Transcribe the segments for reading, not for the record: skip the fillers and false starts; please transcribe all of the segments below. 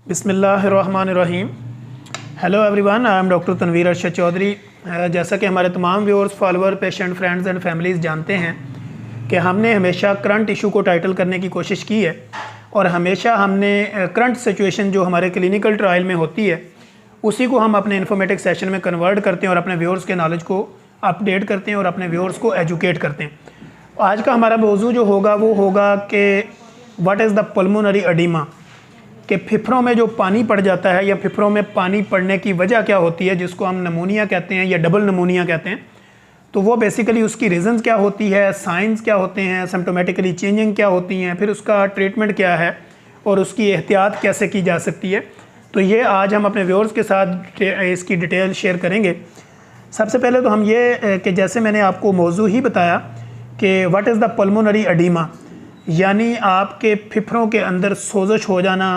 बिस्मिल्लाहिर्रहमानिर्रहीम। Hello everyone, I am doctor Tanveer Arshad Chaudhary. जैसा कि हमारे तमाम viewers, follower, patient, friends and families जानते हैं कि हमने हमेशा करंट इशू को टाइटल करने की कोशिश की है और हमेशा हमने करंट सिचुएशन जो हमारे क्लिनिकल ट्रायल में होती है उसी को हम अपने इन्फॉर्मेटिव सेशन में कन्वर्ट करते हैं और अपने व्यूअर्स के नॉलेज को अपडेट करते हैं और अपने व्यूअर्स को एजुकेट करते हैं। आज का हमारा मौजू जो होगा वो होगा कि what is the pulmonary oedema, कि फेफड़ों में जो पानी पड़ जाता है या फेफड़ों में पानी पड़ने की वजह क्या होती है, जिसको हम नमूनिया कहते हैं या डबल नमूनिया कहते हैं। तो वो बेसिकली उसकी रीज़न्स क्या होती है, साइंस क्या होते हैं, सिम्प्टोमेटिकली चेंजिंग क्या होती हैं, फिर उसका ट्रीटमेंट क्या है और उसकी एहतियात कैसे की जा सकती है। तो ये आज हम अपने व्यूअर्स के साथ इसकी डिटेल शेयर करेंगे। सबसे पहले तो हम ये कि जैसे मैंने आपको मौजू ही बताया कि what is the pulmonary oedema, यानी आपके फेफड़ों के अंदर सोजश हो जाना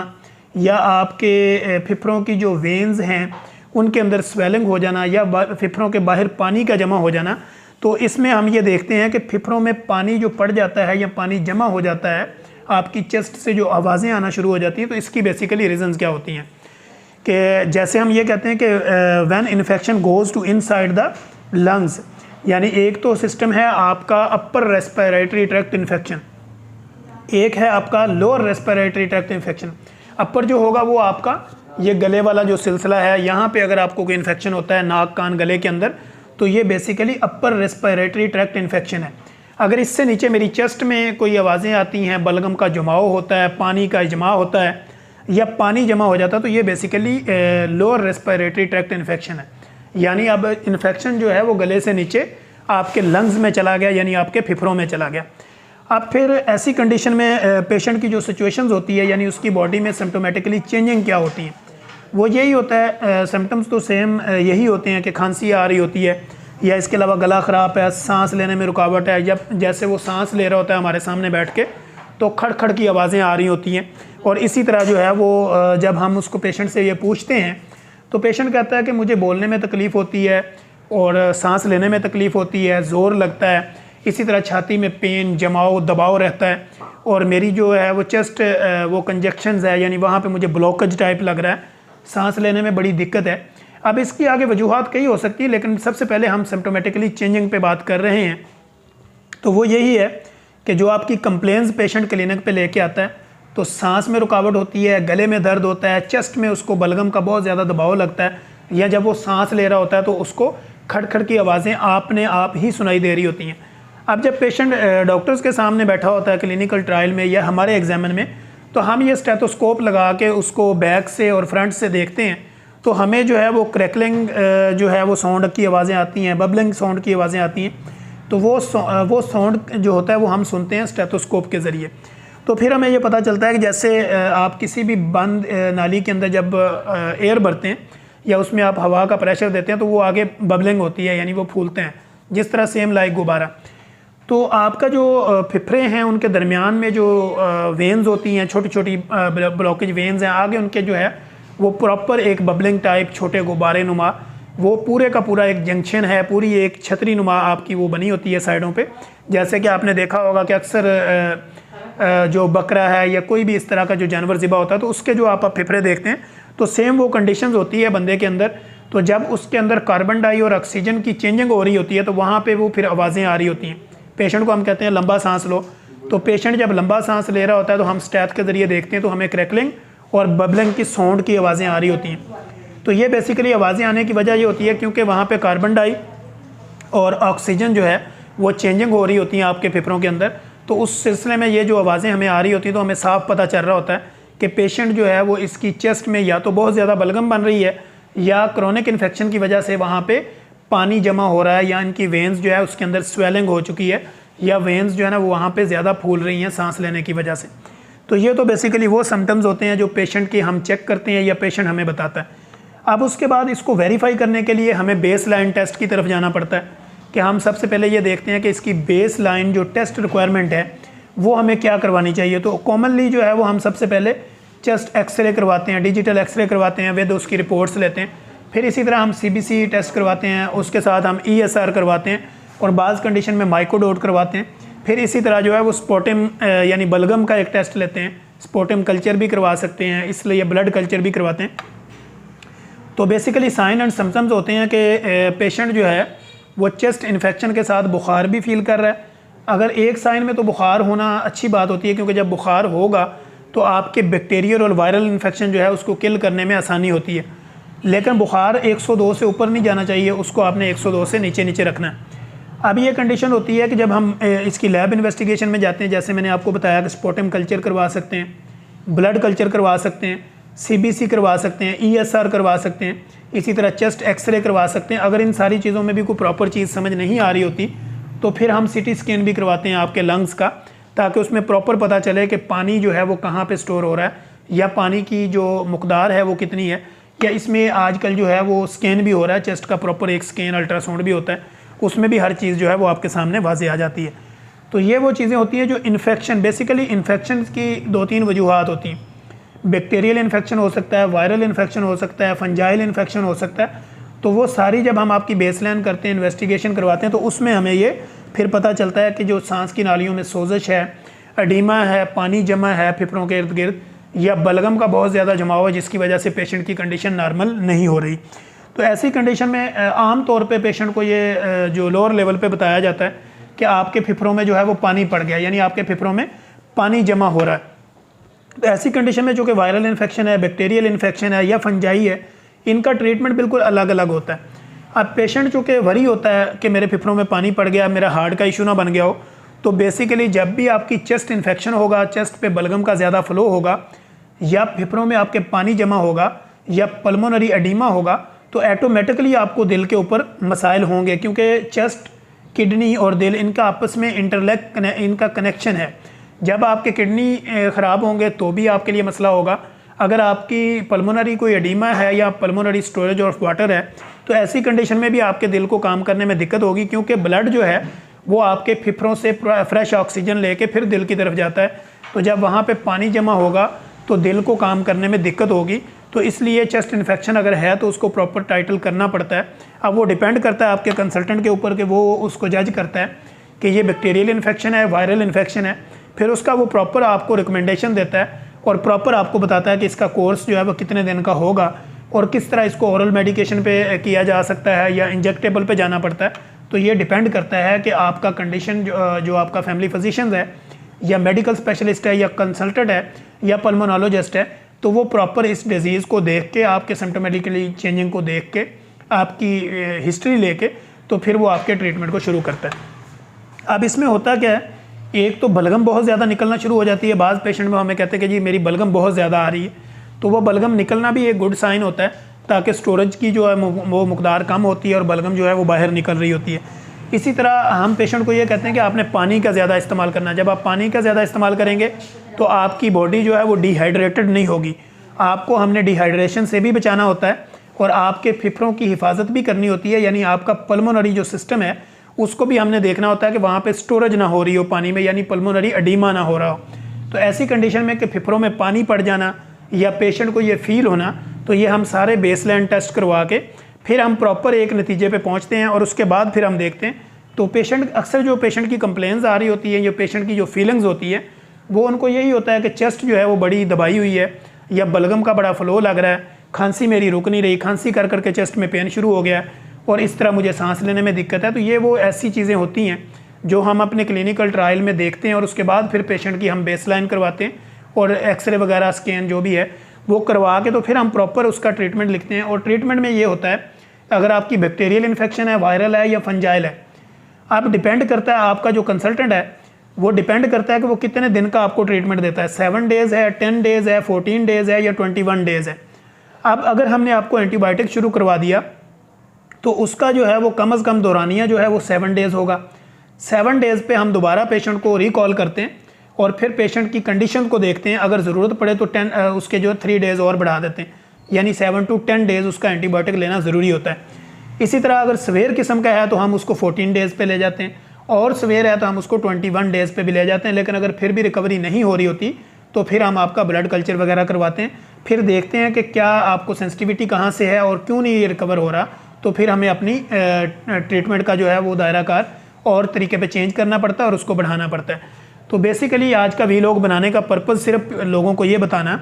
या आपके फेफड़ों की जो वेन्स हैं उनके अंदर स्वेलिंग हो जाना या फेफड़ों के बाहर पानी का जमा हो जाना। तो इसमें हम ये देखते हैं कि फेफड़ों में पानी जो पड़ जाता है या पानी जमा हो जाता है, आपकी चेस्ट से जो आवाज़ें आना शुरू हो जाती हैं। तो इसकी बेसिकली रीज़न्स क्या होती हैं कि जैसे हम ये कहते हैं कि when infection goes to inside the lungs, यानी एक तो सिस्टम है आपका अपर रेस्पिरेटरी ट्रैक्ट इन्फेक्शन, एक है आपका लोअर रेस्पिरेटरी ट्रैक्ट इन्फेक्शन। अपर जो होगा वो आपका ये गले वाला जो सिलसिला है, यहाँ पे अगर आपको कोई इन्फेक्शन होता है नाक कान गले के अंदर, तो ये basically upper respiratory tract infection है। अगर इससे नीचे मेरी चेस्ट में कोई आवाज़ें आती हैं, बलगम का जमाव होता है, पानी का इजमा होता है या पानी जमा हो जाता है, तो ये basically lower respiratory tract infection है। यानी अब इन्फेक्शन जो है वो गले से नीचे आपके लंग्स में चला गया, यानी आपके फेफड़ों में चला गया। अब फिर ऐसी कंडीशन में पेशेंट की जो सिचुएशंस होती है, यानी उसकी बॉडी में सिम्प्टोमेटिकली चेंजिंग क्या होती है, वो यही होता है। सिम्टम्स तो सेम यही होते हैं कि खांसी आ रही होती है या इसके अलावा गला ख़राब है, सांस लेने में रुकावट है, जब जैसे वो सांस ले रहा होता है हमारे सामने बैठ के तो खड़ खड़ की आवाज़ें आ रही होती हैं। और इसी तरह जो है वो जब हम उसको पेशेंट से ये पूछते हैं तो पेशेंट कहता है कि मुझे बोलने में तकलीफ़ होती है और सांस लेने में तकलीफ़ होती है, ज़ोर लगता है, इसी तरह छाती में पेन, जमाव, दबाव रहता है और मेरी जो है वो चेस्ट वो कंजक्शंस है, यानी वहाँ पे मुझे ब्लॉकेज टाइप लग रहा है, सांस लेने में बड़ी दिक्कत है। अब इसकी आगे वजूहात कई हो सकती है, लेकिन सबसे पहले हम सिम्प्टोमेटिकली चेंजिंग पे बात कर रहे हैं। तो वो यही है कि जो आपकी कंप्लेंट्स पेशेंट क्लिनिक पे लेके आता है, तो सांस में रुकावट होती है, गले में दर्द होता है, चेस्ट में उसको बलगम का बहुत ज़्यादा दबाव लगता है, या जब वो सांस ले रहा होता है तो उसको खड़खड़ की आवाज़ें आपने आप ही सुनाई दे रही होती हैं। अब जब पेशेंट डॉक्टर्स के सामने बैठा होता है क्लिनिकल ट्रायल में या हमारे एग्जामिन में, तो हम ये स्टेथोस्कोप लगा के उसको बैक से और फ्रंट से देखते हैं, तो हमें जो है वो क्रैकलिंग जो है वो साउंड की आवाज़ें आती हैं, बबलिंग साउंड की आवाज़ें आती हैं। तो वो साउंड जो होता है वो हम सुनते हैं स्टेथोस्कोप के ज़रिए। तो फिर हमें ये पता चलता है कि जैसे आप किसी भी बंद नाली के अंदर जब एयर भरते हैं या उसमें आप हवा का प्रेशर देते हैं तो वो आगे बबलिंग होती है, यानी वो फूलते हैं, जिस तरह सेम लाइक गुब्बारा। तो आपका जो फेफड़े हैं उनके दरमियान में जो वेन्स होती हैं, छोटी छोटी ब्लॉकेज वेन्स हैं, आगे उनके जो है वो प्रॉपर एक बबलिंग टाइप छोटे गुब्बारे नुमा, वो पूरे का पूरा एक जंक्शन है, पूरी एक छतरी नुमा आपकी वो बनी होती है साइडों पे। जैसे कि आपने देखा होगा कि अक्सर जो बकरा है या कोई भी इस तरह का जो जानवर ज़िबा होता है तो उसके जो आप फेफड़े देखते हैं तो सेम वो कंडीशंस होती है बंदे के अंदर। तो जब उसके अंदर कार्बन डाई और ऑक्सीजन की चेंजिंग हो रही होती है तो वहाँ पर वो फिर आवाज़ें आ रही होती हैं। पेशेंट को हम कहते हैं लंबा सांस लो, तो पेशेंट जब लंबा सांस ले रहा होता है तो हम स्टैथ के ज़रिए देखते हैं तो हमें क्रैकलिंग और बबलिंग की साउंड की आवाज़ें आ रही होती हैं। तो ये बेसिकली आवाज़ें आने की वजह ये होती है क्योंकि वहाँ पे कार्बन डाई और ऑक्सीजन जो है वो चेंजिंग हो रही होती हैं आपके फेफड़ों के अंदर। तो उस सिलसिले में ये जो आवाज़ें हमें आ रही होती हैं तो हमें साफ पता चल रहा होता है कि पेशेंट जो है वो इसकी चेस्ट में या तो बहुत ज़्यादा बलगम बन रही है या क्रोनिक इन्फेक्शन की वजह से वहाँ पर पानी जमा हो रहा है, या इनकी वेन्स जो है उसके अंदर स्वेलिंग हो चुकी है, या वेन्स जो है ना वो वहाँ पे ज़्यादा फूल रही हैं सांस लेने की वजह से। तो ये तो बेसिकली वो सिम्टम्स होते हैं जो पेशेंट की हम चेक करते हैं या पेशेंट हमें बताता है। अब उसके बाद इसको वेरीफाई करने के लिए हमें बेस लाइन टेस्ट की तरफ जाना पड़ता है कि हम सबसे पहले ये देखते हैं कि इसकी बेस लाइन जो टेस्ट रिक्वायरमेंट है वो हमें क्या करवानी चाहिए। तो कॉमनली जो है वो हम सबसे पहले चेस्ट एक्सरे करवाते हैं, डिजिटल एक्सरे करवाते हैं, विद उसकी रिपोर्ट्स लेते हैं। फिर इसी तरह हम CBC टेस्ट करवाते हैं, उसके साथ हम ESR करवाते हैं और बाज़ कंडीशन में माइक्रोडोट करवाते हैं। फिर इसी तरह जो है वो स्पोटिम यानी बलगम का एक टेस्ट लेते हैं, स्पोटम कल्चर भी करवा सकते हैं, इसलिए ब्लड कल्चर भी करवाते हैं। तो बेसिकली साइन एंड सिम्टम्स होते हैं कि पेशेंट जो है वो चेस्ट इन्फेक्शन के साथ बुखार भी फील कर रहा है। अगर एक साइन में तो बुखार होना अच्छी बात होती है, क्योंकि जब बुखार होगा तो आपके बैक्टीरियल और वायरल इन्फेक्शन जो है उसको किल करने में आसानी होती है। लेकिन बुखार 102 से ऊपर नहीं जाना चाहिए, उसको आपने 102 से नीचे नीचे रखना है। अब ये कंडीशन होती है कि जब हम इसकी लैब इन्वेस्टिगेशन में जाते हैं, जैसे मैंने आपको बताया कि स्पोटम कल्चर करवा सकते हैं, ब्लड कल्चर करवा सकते हैं, CBC करवा सकते हैं, ESR करवा सकते हैं, इसी तरह चेस्ट एक्सरे करवा सकते हैं। अगर इन सारी चीज़ों में भी कोई प्रॉपर चीज़ समझ नहीं आ रही होती तो फिर हम CT स्कैन भी करवाते हैं आपके लंग्स का, ताकि उसमें प्रॉपर पता चले कि पानी जो है वो कहाँ पे स्टोर हो रहा है, या पानी की जो मकदार है वो कितनी है। या इसमें आजकल जो है वो स्कैन भी हो रहा है, चेस्ट का प्रॉपर एक स्कैन अल्ट्रासाउंड भी होता है, उसमें भी हर चीज़ जो है वो आपके सामने वाज़े आ जाती है। तो ये वो चीज़ें होती हैं जो इन्फेक्शन, बेसिकली इन्फेक्शन की 2-3 वजूहात होती हैं। बैक्टीरियल इन्फेक्शन हो सकता है, वायरल इन्फेक्शन हो सकता है, फंजाइल इन्फेक्शन हो सकता है। तो वो सारी जब हम आपकी बेसलाइन करते हैं, इन्वेस्टिगेशन करवाते हैं, तो उसमें हमें ये फिर पता चलता है कि जो सांस की नालियों में सोजिश है, एडिमा है, पानी जमा है फेफड़ों के इर्द गिर्द, या बलगम का बहुत ज़्यादा जमाव है जिसकी वजह से पेशेंट की कंडीशन नॉर्मल नहीं हो रही। तो ऐसी कंडीशन में आम तौर पे पेशेंट को ये जो लोअर लेवल पे बताया जाता है कि आपके फेफड़ों में जो है वो पानी पड़ गया, यानी आपके फेफड़ों में पानी जमा हो रहा है। तो ऐसी कंडीशन में जो कि वायरल इन्फेक्शन है, बैक्टीरियल इन्फेक्शन है या फंजाई है, इनका ट्रीटमेंट बिल्कुल अलग अलग होता है। अब पेशेंट चूँकि वरी होता है कि मेरे फेफड़ों में पानी पड़ गया, मेरा हार्ट का इशू ना बन गया हो, तो बेसिकली जब भी आपकी चेस्ट इन्फेक्शन होगा, चेस्ट पे बलगम का ज़्यादा फ्लो होगा, या फेफड़ों में आपके पानी जमा होगा, या पल्मोनरी एडिमा होगा, तो ऑटोमेटिकली आपको दिल के ऊपर मसाइल होंगे, क्योंकि चेस्ट, किडनी और दिल इनका आपस में इनका कनेक्शन है। जब आपके किडनी ख़राब होंगे तो भी आपके लिए मसला होगा। अगर आपकी पल्मोनरी कोई एडिमा है या पल्मोनरी स्टोरेज ऑफ वाटर है, तो ऐसी कंडीशन में भी आपके दिल को काम करने में दिक्कत होगी, क्योंकि ब्लड जो है वो आपके फेफड़ों से फ्रेश ऑक्सीजन लेके फिर दिल की तरफ जाता है। तो जब वहाँ पे पानी जमा होगा तो दिल को काम करने में दिक्कत होगी। तो इसलिए चेस्ट इन्फेक्शन अगर है तो उसको प्रॉपर टाइटल करना पड़ता है। अब वो डिपेंड करता है आपके कंसल्टेंट के ऊपर कि वो उसको जज करता है कि ये बैक्टीरियल इन्फेक्शन है, वायरल इन्फेक्शन है। फिर उसका वो प्रॉपर आपको रिकमेंडेशन देता है और प्रॉपर आपको बताता है कि इसका कोर्स जो है वो कितने दिन का होगा और किस तरह इसको ओरल मेडिकेशन पे किया जा सकता है या इंजेक्टेबल पे जाना पड़ता है। तो ये डिपेंड करता है कि आपका कंडीशन जो आपका फैमिली फिजिशियन है या मेडिकल स्पेशलिस्ट है या कंसल्टेंट है या पल्मोनोलॉजिस्ट है, तो वो प्रॉपर इस डिजीज़ को देख के, आपके सिम्टोमेटिकली चेंजिंग को देख के, आपकी हिस्ट्री लेके, तो फिर वो आपके ट्रीटमेंट को शुरू करता है। अब इसमें होता क्या है, एक तो बलगम बहुत ज़्यादा निकलना शुरू हो जाती है। बाज़ पेशेंट में हमें कहते हैं कि जी मेरी बलगम बहुत ज़्यादा आ रही है, तो वो बलगम निकलना भी एक गुड साइन होता है, ताकि स्टोरेज की जो है वो मकदार कम होती है और बलगम जो है वो बाहर निकल रही होती है। इसी तरह हम पेशेंट को ये कहते हैं कि आपने पानी का ज़्यादा इस्तेमाल करना है। जब आप पानी का ज़्यादा इस्तेमाल करेंगे तो आपकी बॉडी जो है वो डिहाइड्रेटेड नहीं होगी। आपको हमने डिहाइड्रेशन से भी बचाना होता है और आपके फेफड़ों की हिफाजत भी करनी होती है, यानी आपका पल्मोनरी जो सिस्टम है उसको भी हमने देखना होता है कि वहाँ पे स्टोरेज ना हो रही हो पानी में, यानी पल्मोनरी एडिमा ना हो रहा हो। तो ऐसी कंडीशन में कि फेफड़ों में पानी पड़ जाना या पेशेंट को ये फील होना, तो ये हम सारे बेसलाइन टेस्ट करवा के फिर हम प्रॉपर एक नतीजे पे पहुँचते हैं और उसके बाद फिर हम देखते हैं। तो पेशेंट अक्सर जो पेशेंट की कंप्लेंट्स आ रही होती है, जो पेशेंट की जो फीलिंग्स होती है, वो उनको यही होता है कि चेस्ट जो है वो बड़ी दबाई हुई है या बलगम का बड़ा फ्लो लग रहा है, खांसी मेरी रुक नहीं रही, खांसी कर करके चेस्ट में पेन शुरू हो गया है और इस तरह मुझे सांस लेने में दिक्कत है। तो ये वो ऐसी चीज़ें होती हैं जो हम अपने क्लिनिकल ट्रायल में देखते हैं और उसके बाद फिर पेशेंट की हम बेसलाइन करवाते हैं और एक्सरे वगैरह स्कैन जो भी है वो करवा के तो फिर हम प्रॉपर उसका ट्रीटमेंट लिखते हैं। और ट्रीटमेंट में ये होता है, अगर आपकी बैक्टीरियल इन्फेक्शन है, वायरल है या फंजाइल है, अब डिपेंड करता है आपका जो कंसल्टेंट है वो डिपेंड करता है कि वो कितने दिन का आपको ट्रीटमेंट देता है। 7 डेज़ है, 10 डेज़ है, 14 डेज़ है या 21 डेज़ है। अब अगर हमने आपको एंटीबायोटिक शुरू करवा दिया तो उसका जो है वो कम अज़ कम दौरानिया जो है वो 7 डेज़ होगा। 7 डेज़ पे हम दोबारा पेशेंट को रिकॉल करते हैं और फिर पेशेंट की कंडीशन को देखते हैं। अगर ज़रूरत पड़े तो 10 उसके जो 3 डेज़ और बढ़ा देते हैं, यानी 7 to 10 डेज़ उसका एंटीबायोटिक लेना ज़रूरी होता है। इसी तरह अगर सवेर किस्म का है तो हम उसको 14 डेज़ पे ले जाते हैं और सवेर है तो हम उसको 21 डेज़ पे भी ले जाते हैं। लेकिन अगर फिर भी रिकवरी नहीं हो रही होती तो फिर हम आपका ब्लड कल्चर वगैरह करवाते हैं, फिर देखते हैं कि क्या आपको सेंसिटिविटी कहाँ से है और क्यों नहीं ये रिकवर हो रहा। तो फिर हमें अपनी ट्रीटमेंट का जो है वो दायरा कार और तरीके पे चेंज करना पड़ता है और उसको बढ़ाना पड़ता है। तो बेसिकली आज का वीलॉग बनाने का पर्पज़ सिर्फ लोगों को ये बताना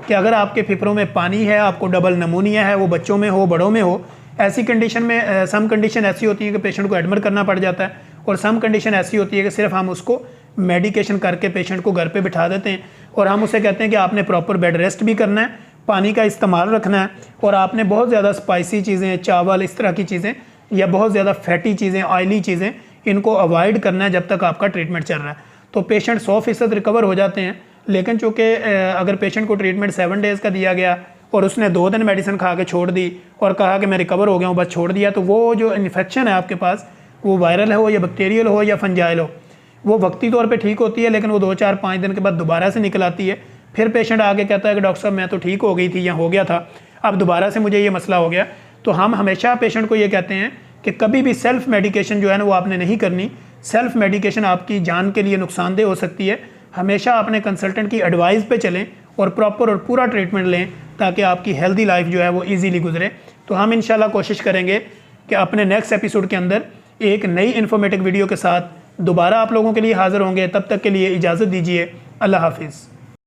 कि अगर आपके फेफड़ों में पानी है, आपको डबल नमूनिया है, वो बच्चों में हो बड़ों में हो, ऐसी कंडीशन में सम कंडीशन ऐसी होती है कि पेशेंट को एडमिट करना पड़ जाता है, और सम कंडीशन ऐसी होती है कि सिर्फ हम उसको मेडिकेशन करके पेशेंट को घर पे बिठा देते हैं और हम उसे कहते हैं कि आपने प्रॉपर बेड रेस्ट भी करना है, पानी का इस्तेमाल रखना है, और आपने बहुत ज़्यादा स्पाइसी चीज़ें, चावल, इस तरह की चीज़ें या बहुत ज़्यादा फैटी चीज़ें, ऑयली चीज़ें, इनको अवॉइड करना है जब तक आपका ट्रीटमेंट चल रहा है। तो पेशेंट 100% रिकवर हो जाते हैं। लेकिन चूँकि अगर पेशेंट को ट्रीटमेंट 7 डेज़ का दिया गया और उसने 2 दिन मेडिसिन खा के छोड़ दी और कहा कि मैं रिकवर हो गया हूँ, बस छोड़ दिया, तो वो जो इन्फेक्शन है आपके पास, वो वायरल हो या बैक्टीरियल हो या फंजाइल हो, वो वक्ती तौर पे ठीक होती है, लेकिन वो 2-4-5 दिन के बाद दोबारा से निकल आती है। फिर पेशेंट आके कहता है कि डॉक्टर साहब मैं तो ठीक हो गई थी या हो गया था, अब दोबारा से मुझे ये मसला हो गया। तो हम हमेशा पेशेंट को ये कहते हैं कि कभी भी सेल्फ मेडिकेशन जो है ना वो आपने नहीं करनी। सेल्फ मेडिकेशन आपकी जान के लिए नुकसानदेह हो सकती है। हमेशा अपने कंसल्टेंट की एडवाइस पे चलें और प्रॉपर और पूरा ट्रीटमेंट लें ताकि आपकी हेल्दी लाइफ जो है वो ईजीली गुजरे। तो हम इंशाल्लाह कोशिश करेंगे कि अपने नेक्स्ट एपिसोड के अंदर एक नई इन्फॉर्मेटिव वीडियो के साथ दोबारा आप लोगों के लिए हाज़िर होंगे। तब तक के लिए इजाज़त दीजिए। अल्लाह हाफिज़।